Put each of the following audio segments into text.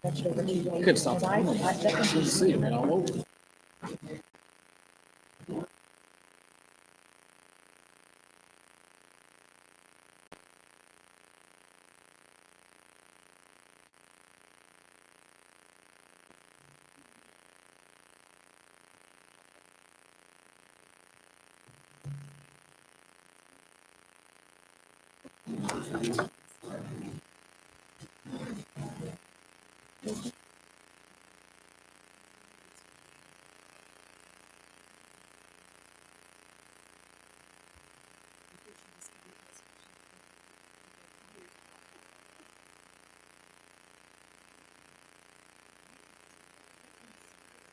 Good stuff. Good to see you, man. All over.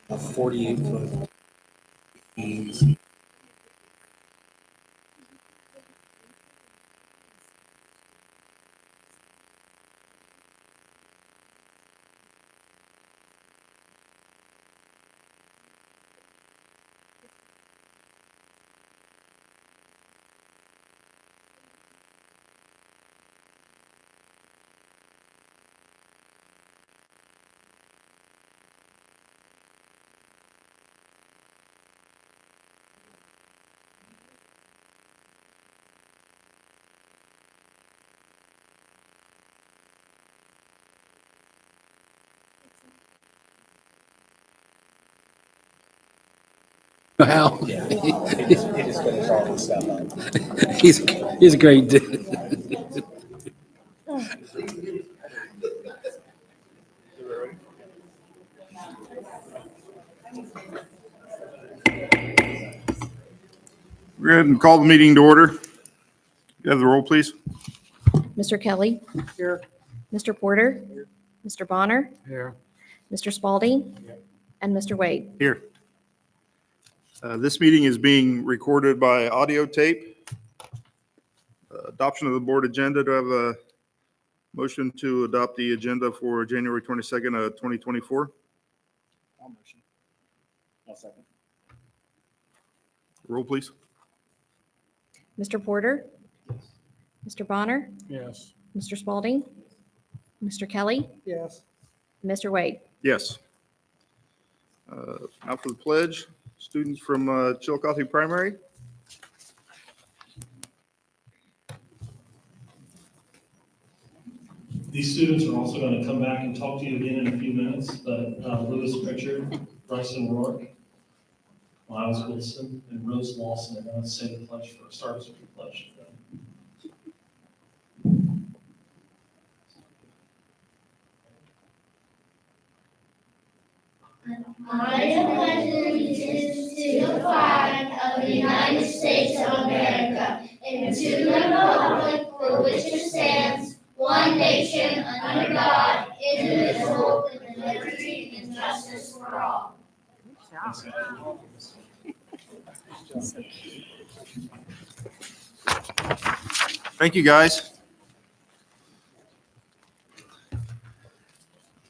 A 48-foot. Well, He just finished all this stuff up. he's a great dude. Go ahead and call the meeting to order. You have the roll, please. Mr. Kelly. Here. Mr. Porter. Mr. Bonner. Here. Mr. Spalding. And Mr. Wade. Here. This meeting is being recorded by audio tape. Adoption of the board agenda. Do I have a motion to adopt the agenda for January 22nd, 2024? I'll motion. I'll second. Roll, please. Mr. Porter. Mr. Bonner. Yes. Mr. Spalding. Mr. Kelly. Yes. Mr. Wade. Yes. Now for the pledge. Students from Chillicothe Primary. These students are also going to come back and talk to you again in a few minutes, but Lewis Pritchard, Bryson Rourke, Miles Wilson, and Rose Lawson are going to say the pledge for start us with the pledge. I pledge allegiance to the flag of the United States of America and to the republic for which it stands, one nation, under God, indivisible, with liberty and justice for all. Thank you, guys.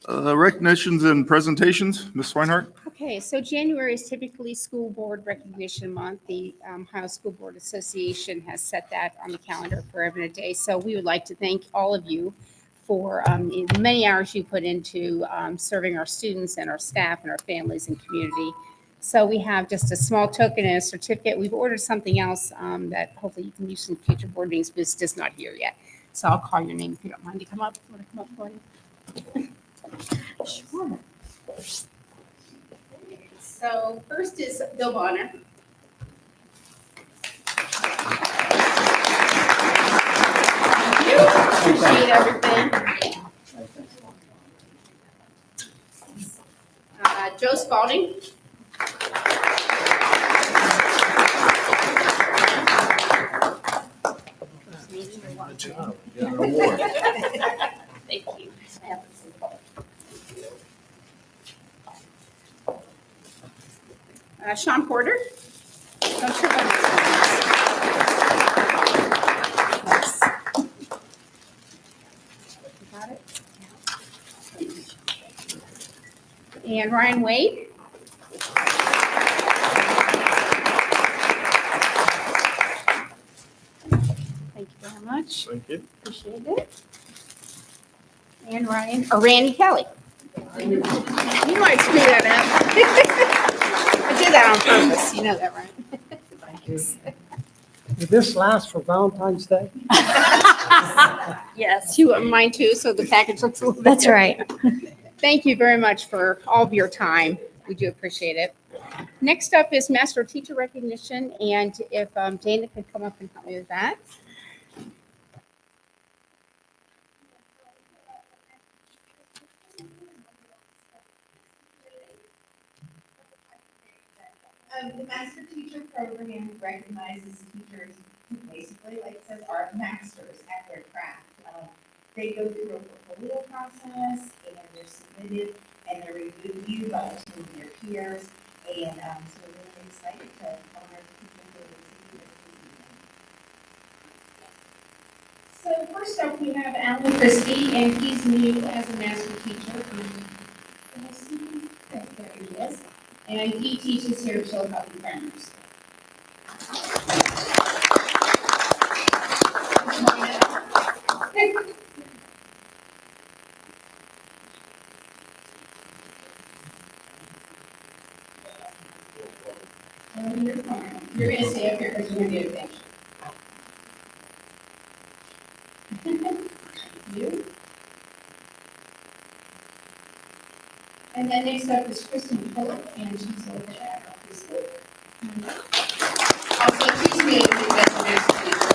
Recognitions and presentations. Ms. Swinehart. Okay, so January is typically School Board Recognition Month. The Ohio School Board Association has set that on the calendar for every day. So we would like to thank all of you for the many hours you put into serving our students and our staff and our families and community. So we have just a small token and a certificate. We've ordered something else that hopefully you can use in future board meetings, but it's just not here yet. So I'll call your name if you don't mind to come up. Want to come up for you? Sure. So first is Bill Bonner. Thank you. Appreciate everything. Joe Spalding. Thank you. Sean Porter. Don't trip on this. Got it? And Ryan Wade. Thank you very much. Thank you. Appreciate it. And Randy Kelly. You might screw that up. I did that on purpose, you know that, right? Did this last for Valentine's Day? Yes, you, mine too, so the package looks a little That's better. right. Thank you very much for all of your time. We do appreciate it. Next up is Master Teacher Recognition, and if Dana could come up and help me with that. The Master Teacher Program recognizes teachers who basically, like it says, are masters at their craft. They go through a portfolio process, and they're submitted, and they're reviewed by some of their peers, and so we're really excited to honor the people who are receiving this evening. So first up, we have Alan Christie, and he's new as a master teacher. There he is. And he teaches here at Chillicothe Primary School. You're going to stay up here because you're going to get a picture. You. And then next up is Kristen Phillip, and she's over at our preschool. Also, she's new to the master teacher.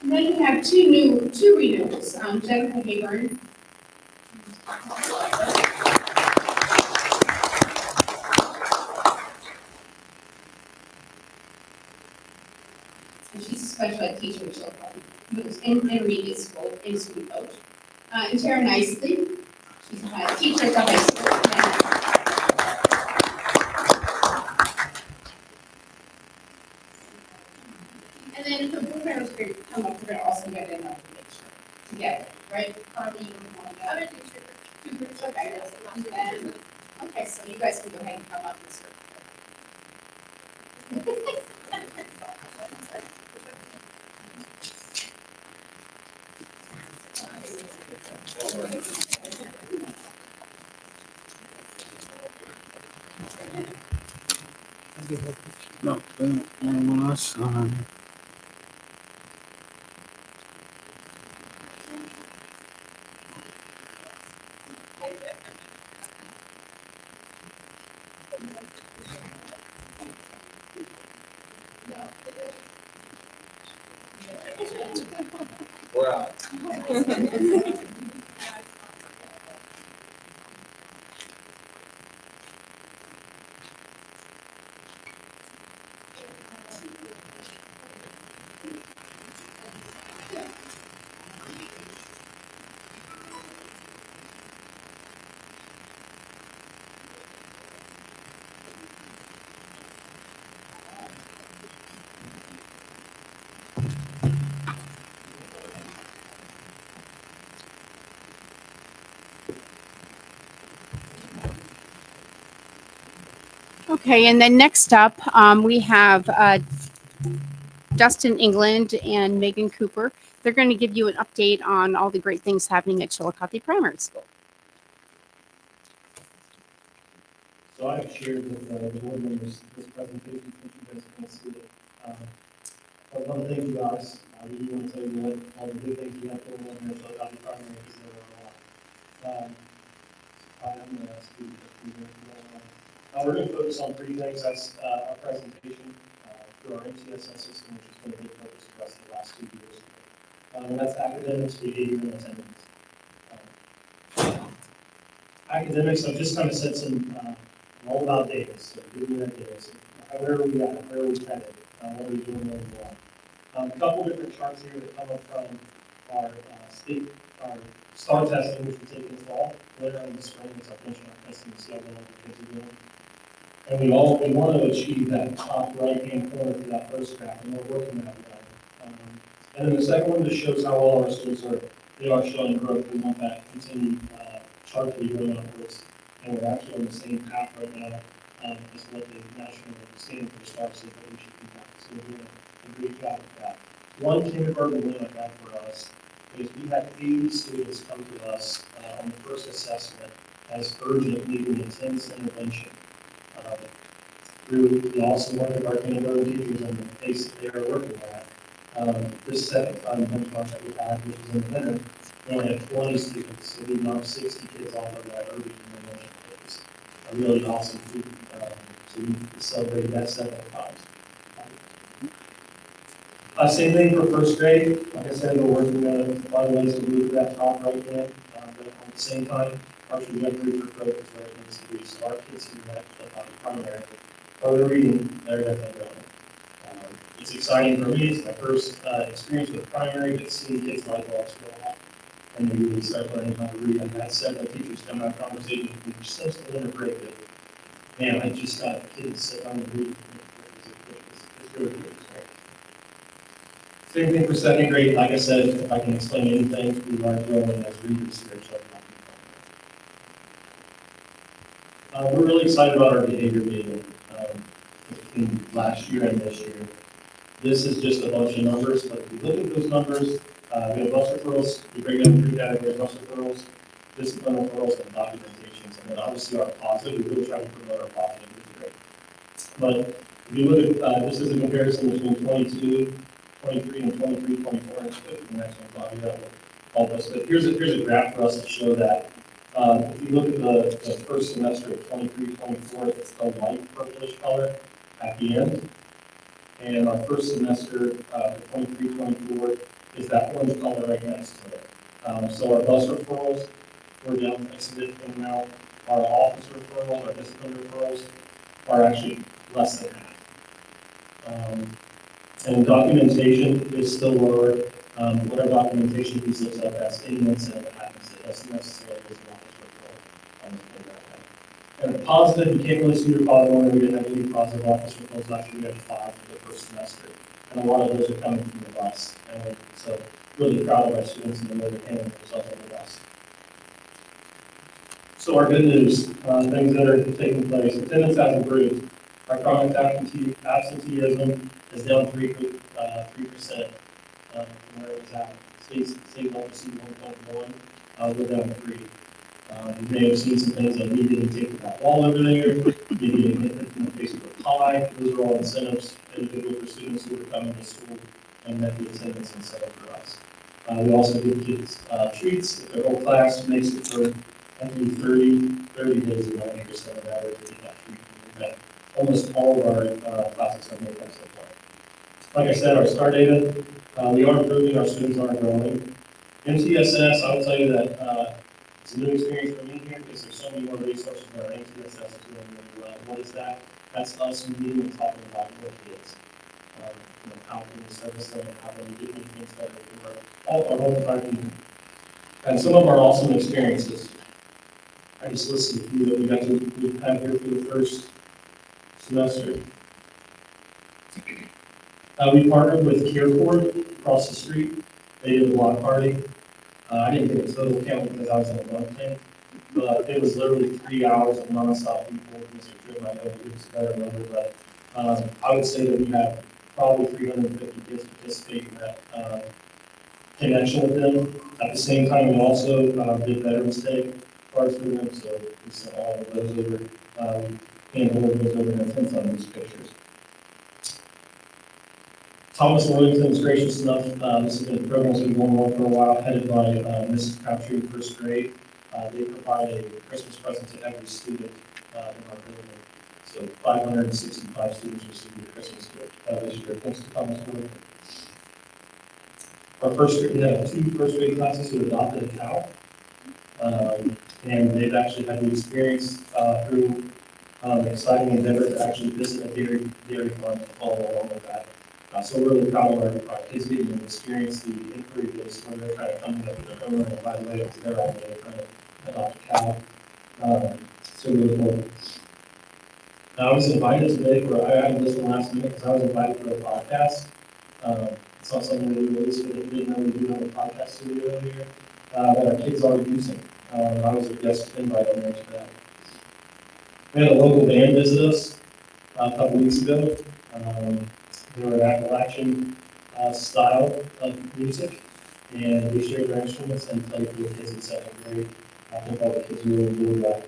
And then we have two renewals, Jennifer Hayburn. And she's a special ed teacher at Chillicothe, who's in intermediate school, in school coach. And Tara Nicely, she's a teacher at the high school. And then if the board members are come up, we're going to also get another picture together, right? Probably you want to go. Two groups, okay. And, okay, so you guys can go ahead and come up this way. No, when I sign. We're out. Okay, and then next up, we have Dustin England and Megan Cooper. They're going to give you an update on all the great things happening at Chillicothe Primary School. So I've shared with the board members this presentation, I think you guys can see it. But one thing you guys, I really want to tell you what all the good things we have going on here at Chillicothe Primary because there are a lot. I'm going to ask you if you we're going to focus on three things. That's our presentation through our MTSS system, which has been a big focus for us the last 2 years. And that's academics, behavior, and attendance. Academics, I've just kind of said some all about data, so give you that data. So where are we at? Where are we headed? What are we doing really well? A couple different charts here that come up from our our STAR testing, which we take in the fall, later in the spring. It's our benchmark testing to see how well the kids are doing. And we want to achieve that top right-hand corner for that first graph, and we're working that way. And then the second one just shows how well our students they are showing growth. We want that continued chart to be going upwards, and we're actually on the same path right now is what the national standard for stars is that we should be at. So we're doing a great job with that. One kindergarten win I got for us is we had 80 students come to us on the first assessment as urgent needing intense intervention. Through the awesome work of our kindergarten teachers and the pace that they are working at. This second time benchmark that we had, which was in the winter, we only had 20 students, so we knocked 60 kids off of that early intervention phase. A really awesome feat. So we celebrated that several times. Same thing for first grade. Like I said, we're working on a lot of ways to move that top right hand, but at the same time, our trajectory for growth is where it needs to be. So our kids who have primary or the reading, they're definitely going. It's exciting for me. It's my first experience with primary, but seeing kids like dogs grow up and they really start learning how to read. I've had several teachers come out of conversations with me since the winter break that, man, I just got kids sit down and read. It's really good. Same thing for second grade. Like I said, if I can explain anything, we are growing as readers here. We're really excited about our behavior data in last year and this year. This is just a bunch of numbers, but if you look at those numbers, we have bus referrals, we break down three categories: bus referrals, discipline referrals, and documentations. And then obviously our positive, we really try to promote our positive rate. But if you look at, this is a comparison between 22, 23, and 23, 24, and the next one, Bobby, that will help us. But here's a graph for us to show that. If you look at the first semester of 23, 24, it's the light purplish color at the end. And our first semester for 23, 24 is that orange color right next to it. So our bus referrals were down a significant amount. Our office referrals, our discipline referrals are actually less than half. And documentation is still lower. What our documentation piece looks like, that's any incident that happens that doesn't necessarily was an office referral. And the positive, you can't really see your positive one. We didn't have any positive office referrals. Actually, we had 5 for the first semester. And a lot of those are coming from the bus. And so really proud of our students and the way they're handling themselves on the bus. So our good news, things that are taking place. Attendance has improved. Our chronic absenteeism is down 3% from where it was at. State level C1.1, we're down 3. You may have seen some things like me getting taken that wall over there, me getting hit in the face with a pie. Those are all incentives individual for students who are coming to school and that the attendance incentive for us. We also give kids treats. If their whole class makes it for every 30 days of 90% of that, we get that treat. Almost all of our classes are made up so far. Like I said, our STAR data, we are improving, our students are growing. MTSS, I will tell you that it's a new experience for me here because there's so many more resources that our MTSS is doing really well. What is that? That's us meeting and talking about your kids. How can we service them, how can we get new things better for all our whole entire community. And some of our awesome experiences. I just listed a few that we got to have here for the first semester. We partnered with CareFord across the street. They did a block party. I didn't get a total count because I was in a lunch tank, but it was literally 3 hours of nonstop people. Mr. Trim, I know it was a better number, but I would say that we have probably 350 kids participate in that connection with them. At the same time, we also did Veterans Day cards for them, so we sent all of those over, handled those over and sent on these pictures. Thomas Williamson is gracious enough. This has been a program that's been going on for a while, headed by Mrs. Crabtree in first grade. They provide a Christmas present to every student in our building. So 565 students received a Christmas gift this year. Thanks to Thomas Williamson. We have 2 first grade classes who adopted a cow. And they've actually had the experience through an exciting endeavor to actually visit a dairy farm to follow along with that. So we're really proud of our kids getting to experience the inquiry base where they're kind of coming up with their own, and by the way, it's their idea to kind of adopt a cow. So really cool. I was invited today I had this one last minute because I was invited for a podcast. It's not something that we released, but if you didn't know, we do have a podcast studio here that our kids are using. I was a guest invite on there today. We had a local band visit us a couple weeks ago. They were an Appalachian style of music, and they shared their instruments and played for the kids in second grade. I think all the kids really enjoyed that.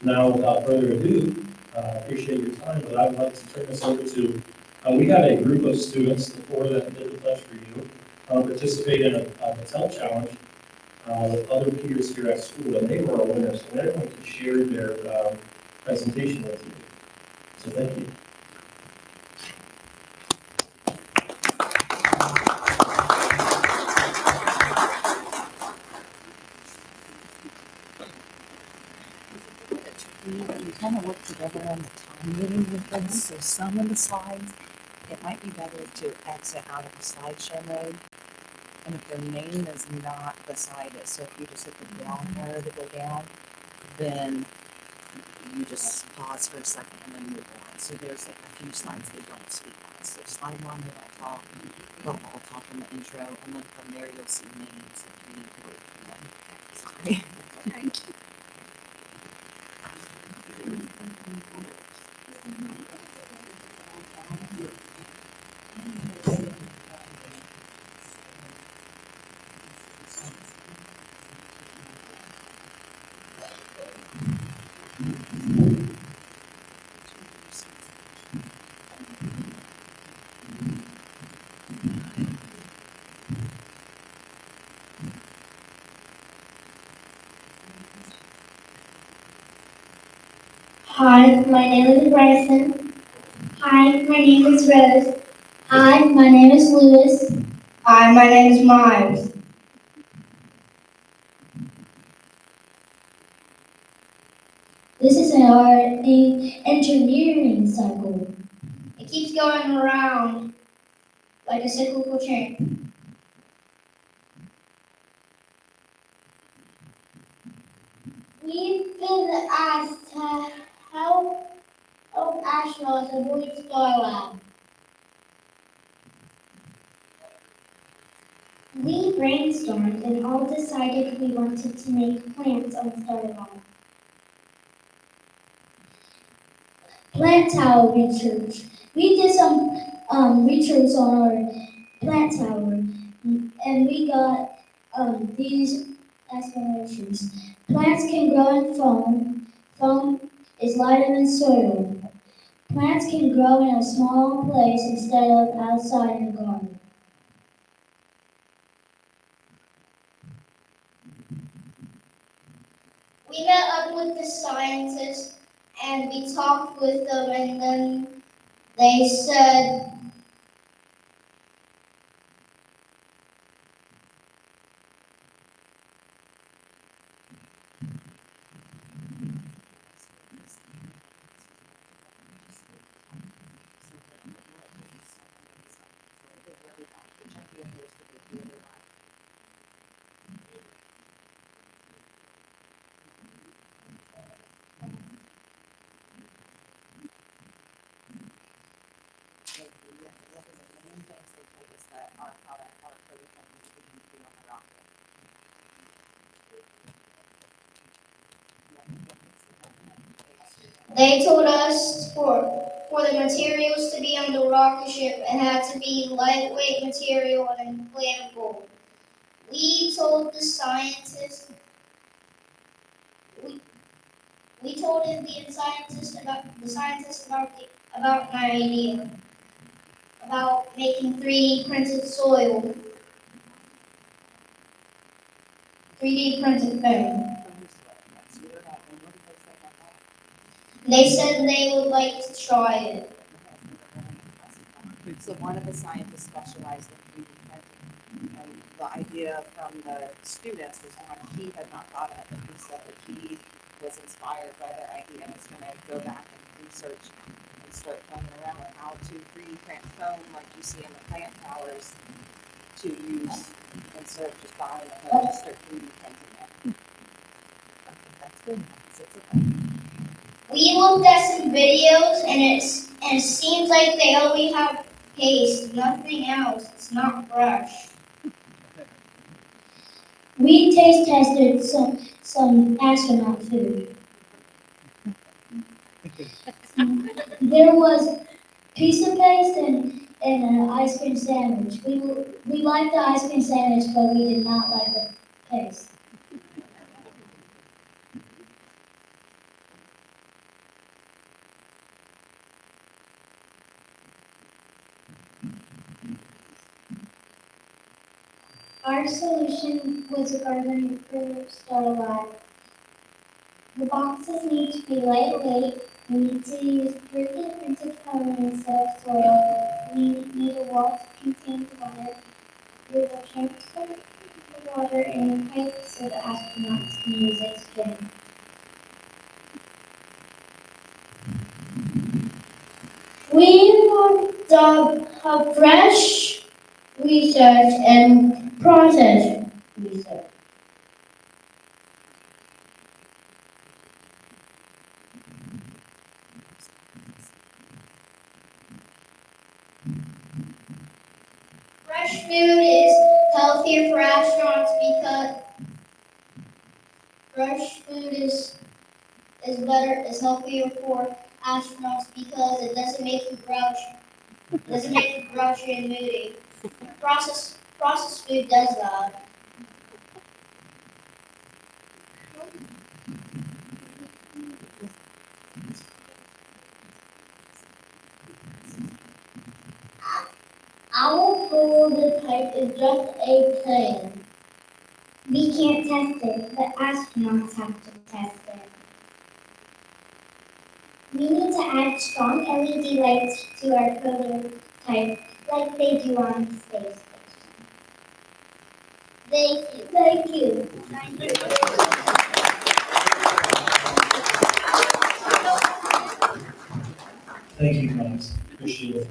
Now, without further ado, I appreciate your time, but I'd like to turn this over to, we had a group of students, the four that did the pledge for you, participate in a Patel challenge with other peers here at school, and they were our winners, and everyone could share their presentation with you. So thank you. We kind of work together on the time meeting with this, so some of the slides, it might be better to exit out of the slideshow mode. And if their name is not beside it, so if you just hit the down arrow to go down, then you just pause for a second and then move on. So there's like a few slides they don't speak on. So slide one, they don't talk, they'll all talk in the intro, and then from there you'll see names if you need to wait for them. Sorry. Hi, my name is Bryson. Hi, my name is Rose. Hi, my name is Lewis. Hi, my name is Miles. This is our engineering cycle. It keeps going around like a cyclical chain. We've been asked to help astronauts avoid Starlab. We brainstormed and all decided we wanted to make plants on Starlab. Plant tower research. We did some research on our plant tower, and we got these explanations. Plants can grow in foam. Foam is lighter than soil. Plants can grow in a small place instead of outside in the garden. We met up with the scientists and we talked with them, and then they said, they told us for the materials to be on the rocket ship, it had to be lightweight material and inflatable. We told the scientists, we told the scientists about my idea, about making 3D printed soil, 3D printed foam. They said they would like to try it. So one of the scientists specialized in 3D printing, and the idea from the students was one he had not thought of, and he said that he was inspired by their idea and was going to go back and research and start playing around with how to 3D print foam like you see in the plant towers to use instead of just buying it, and just start 3D printing it. I think that's good. We looked at some videos and it seems like they only have paste, nothing else. It's not brush. We taste tested some astronaut food. There was pizza paste and an ice cream sandwich. We liked the ice cream sandwich, but we did not like the paste. Our solution was a garden for Starlight. The boxes need to be lightweight. We need to use 3D printed coloring instead of soil. We need a wall to contain water. We will transfer the water in a pipe so the astronauts can use it to drink. We want a fresh research and process research. Fresh food is healthier for astronauts because fresh food is better is healthier for astronauts because it doesn't make you grouchy. It doesn't make you grouchy and moody. Processed food does that. Our prototype is just a plan. We can't test it. The astronauts have to test it. We need to add strong LED lights to our prototype like they do on the space station. Thank you. Thank you. Thank you. Thank you, guys. Appreciate it.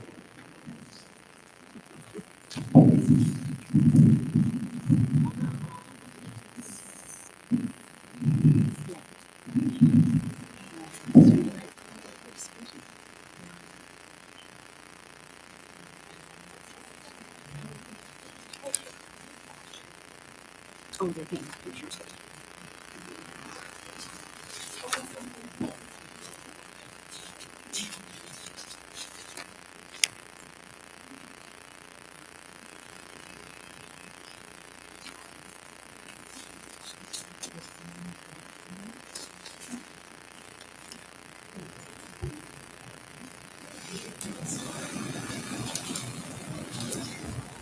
Oh, they're taking pictures.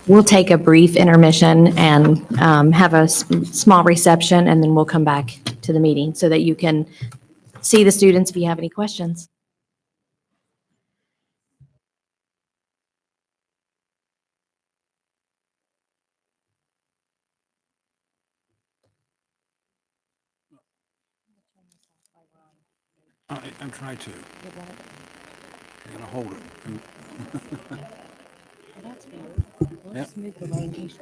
We'll take a brief intermission and have a small reception, and then we'll come back to the meeting so that you can see the students if you have any questions. I'm trying to. I'm gonna hold it. That's weird. Let's move the location.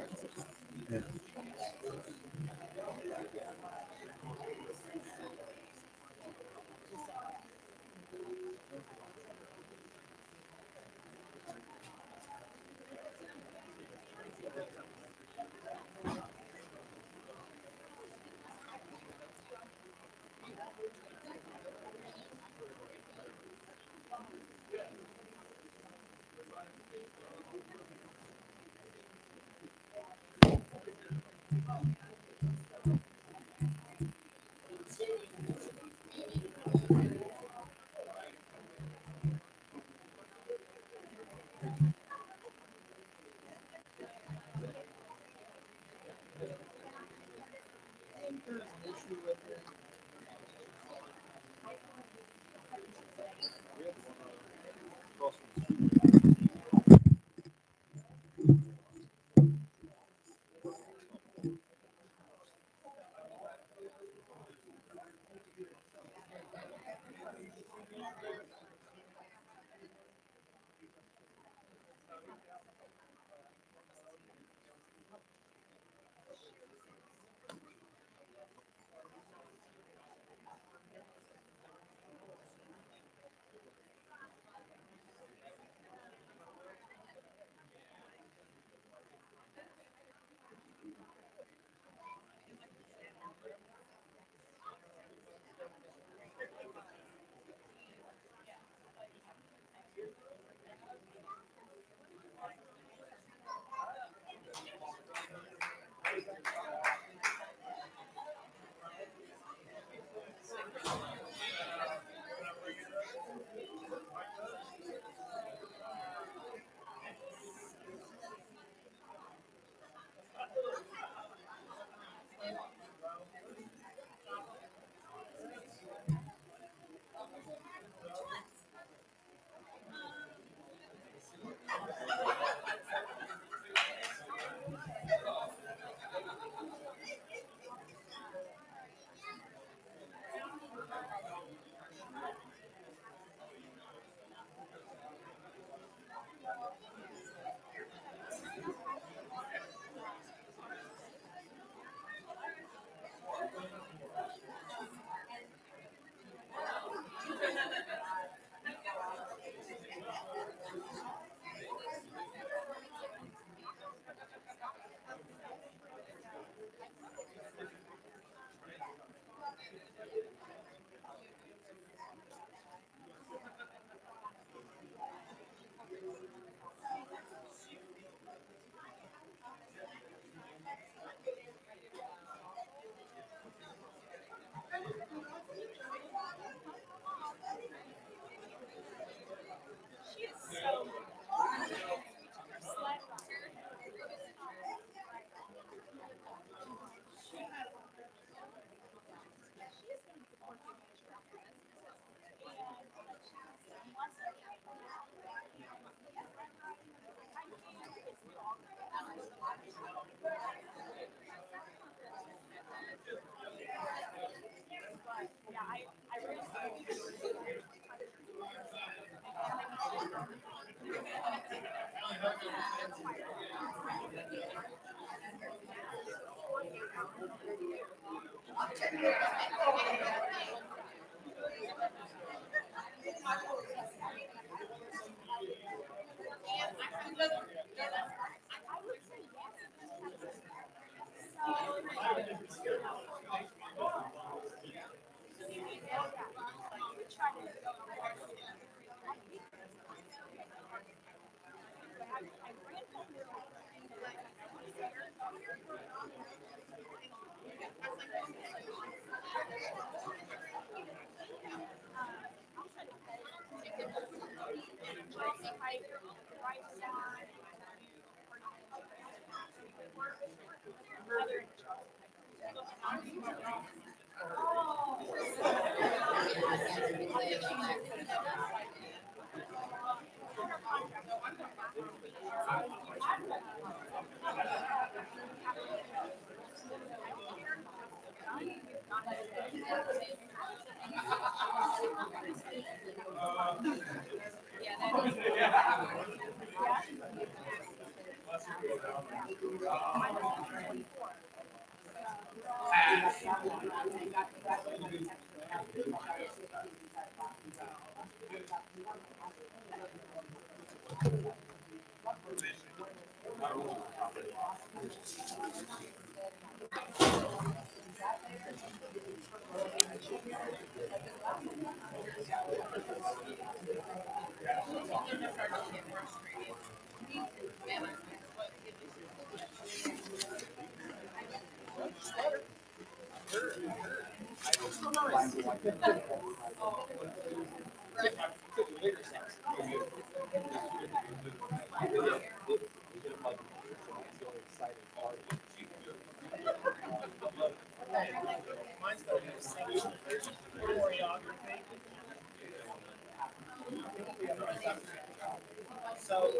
So,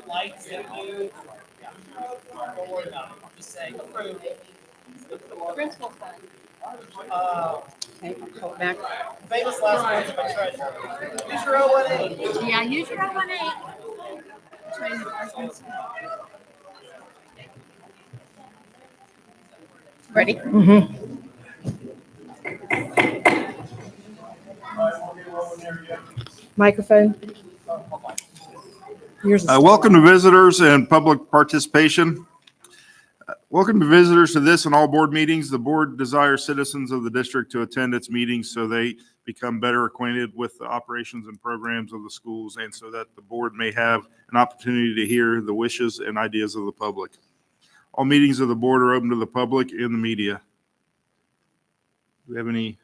lights that move, don't worry about it, just say approve. Principal fund. Back. Famous last words of a treasurer. Use your 018. Yeah, use your 018. Ready? Microphone? Yours is. Welcome to visitors and public participation. Welcome to visitors to this and all board meetings. The board desires citizens of the district to attend its meetings so they become better acquainted with the operations and programs of the schools, and so that the board may have an opportunity to hear the wishes and ideas of the public. All meetings of the board are open to the public and the media. Do we have any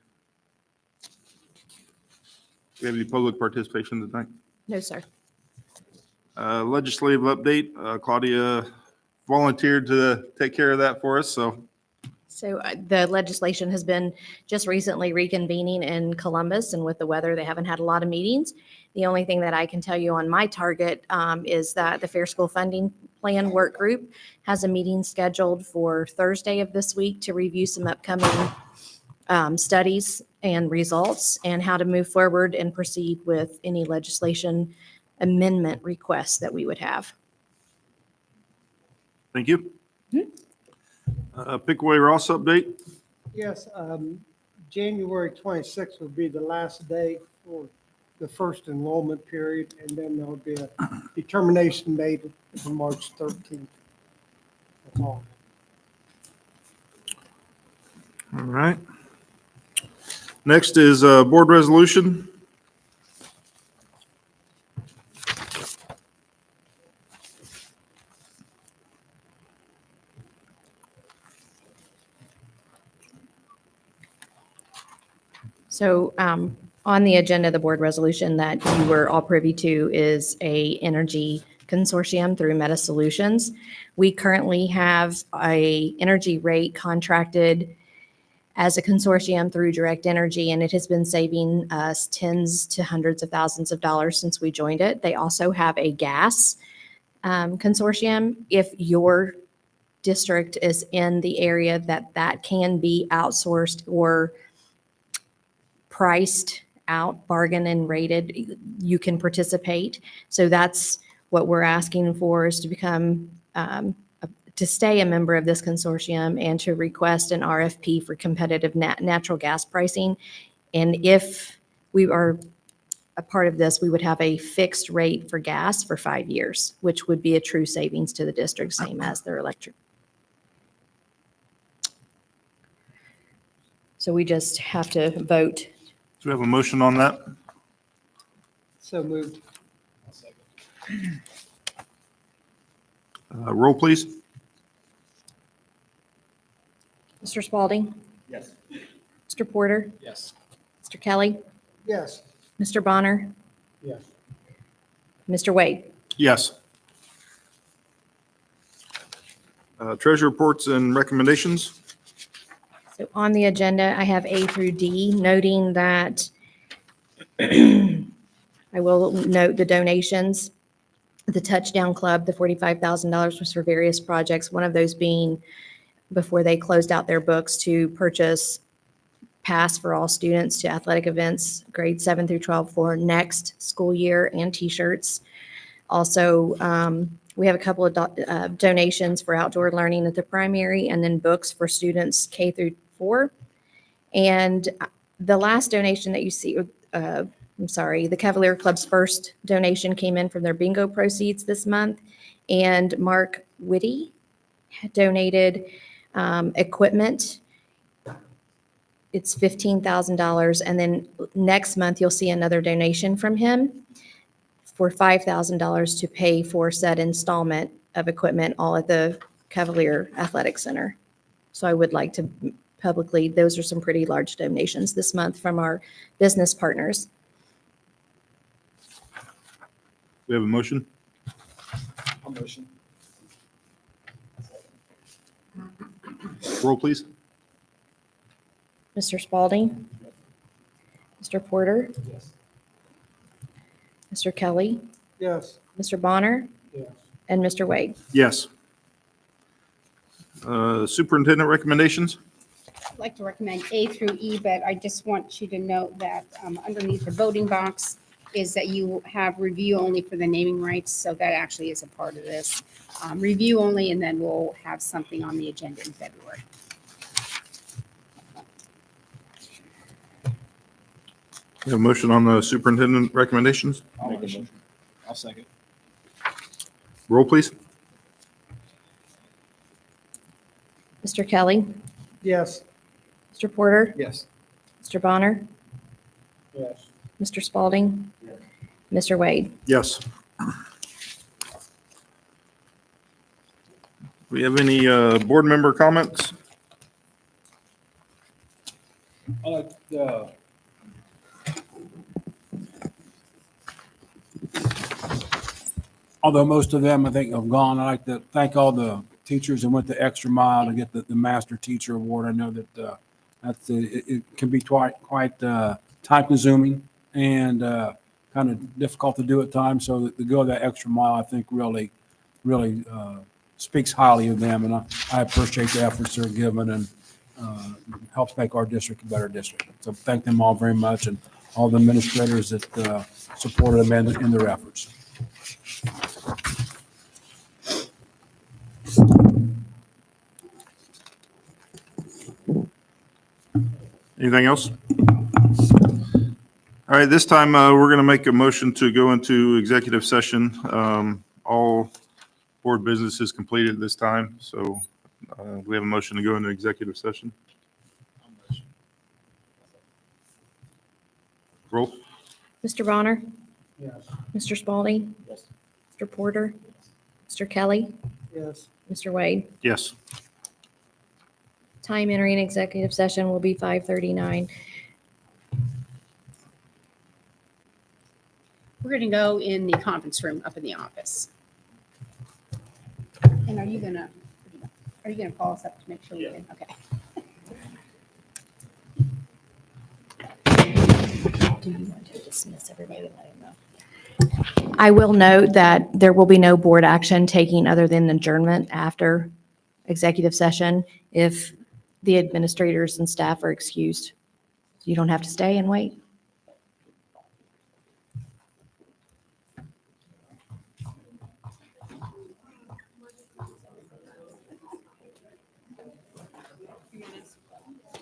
public participation tonight? No, sir. Legislative update. Claudia volunteered to take care of that for us, so. So the legislation has been just recently reconvening in Columbus, and with the weather, they haven't had a lot of meetings. The only thing that I can tell you on my target is that the Fair School Funding Plan Work Group has a meeting scheduled for Thursday of this week to review some upcoming studies and results and how to move forward and proceed with any legislation amendment requests that we would have. Thank you. Pickaway Ross update. Yes, January 26th will be the last day for the first enrollment period, and then there'll be a determination made on March 13th. That's all. All right. Next is board resolution. So on the agenda, the board resolution that you were all privy to is a energy consortium through Meta Solutions. We currently have a energy rate contracted as a consortium through Direct Energy, and it has been saving us tens to hundreds of thousands of dollars since we joined it. They also have a gas consortium if your district is in the area that can be outsourced or priced out, bargained and rated, you can participate. So that's what we're asking for, is to become, to stay a member of this consortium and to request an RFP for competitive natural gas pricing. And if we are a part of this, we would have a fixed rate for gas for 5 years, which would be a true savings to the district, same as their electric. So we just have to vote. Do we have a motion on that? So moved. Roll, please. Mr. Spalding? Yes. Mr. Porter? Yes. Mr. Kelly? Yes. Mr. Bonner? Yes. Mr. Wade? Yes. Treasury reports and recommendations. So on the agenda, I have A through D, noting that I will note the donations. The Touchdown Club, the $45,000 was for various projects, one of those being before they closed out their books to purchase pass for all students to athletic events, grades 7 through 12 for next school year, and T-shirts. Also, we have a couple of donations for outdoor learning at the primary, and then books for students K through 4. And the last donation that you see, I'm sorry, the Cavalier Club's first donation came in from their bingo proceeds this month. And Mark Whitty donated equipment. It's $15,000. And then next month, you'll see another donation from him for $5,000 to pay for said installment of equipment, all at the Cavalier Athletic Center. So I would like to publicly, those are some pretty large donations this month from our business partners. We have a motion. I'll motion. Roll, please. Mr. Spalding? Mr. Porter? Yes. Mr. Kelly? Yes. Mr. Bonner? Yes. And Mr. Wade? Yes. Superintendent recommendations. I'd like to recommend A through E, but I just want you to note that underneath the voting box is that you have review only for the naming rights, so that actually is a part of this. Review only, and then we'll have something on the agenda in February. We have a motion on the superintendent recommendations. I'll make a motion. I'll second. Roll, please. Mr. Kelly? Yes. Mr. Porter? Yes. Mr. Bonner? Yes. Mr. Spalding? Mr. Wade? Yes. We have any board member comments? Although most of them, I think, have gone, I'd like to thank all the teachers that went the extra mile to get the Master Teacher Award. I know that it can be quite time consuming and kind of difficult to do at times. So to go that extra mile, I think really speaks highly of them. And I appreciate the efforts they're given and helps make our district a better district. So thank them all very much, and all the administrators that supported them in their efforts. Anything else? All right, this time we're going to make a motion to go into executive session. All board business is completed this time, so we have a motion to go into executive session. Roll. Mr. Bonner? Yes. Mr. Spalding? Yes. Mr. Porter? Mr. Kelly? Yes. Mr. Wade? Yes. Time entering executive session will be 5:39. We're going to go in the conference room up in the office. And are you going to call us up to make sure we're in? Okay. Do you want to dismiss everybody and let them know? I will note that there will be no board action taking other than adjournment after executive session if the administrators and staff are excused. You don't have to stay and wait.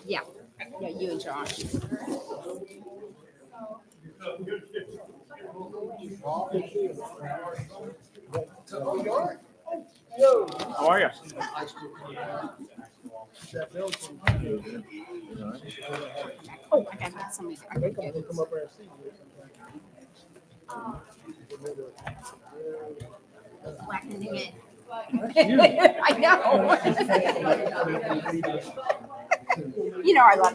Yeah, yeah, you and Josh. How are you? Oh, I gotta get somebody. I gotta get it. Blackening it. I know. You know, I love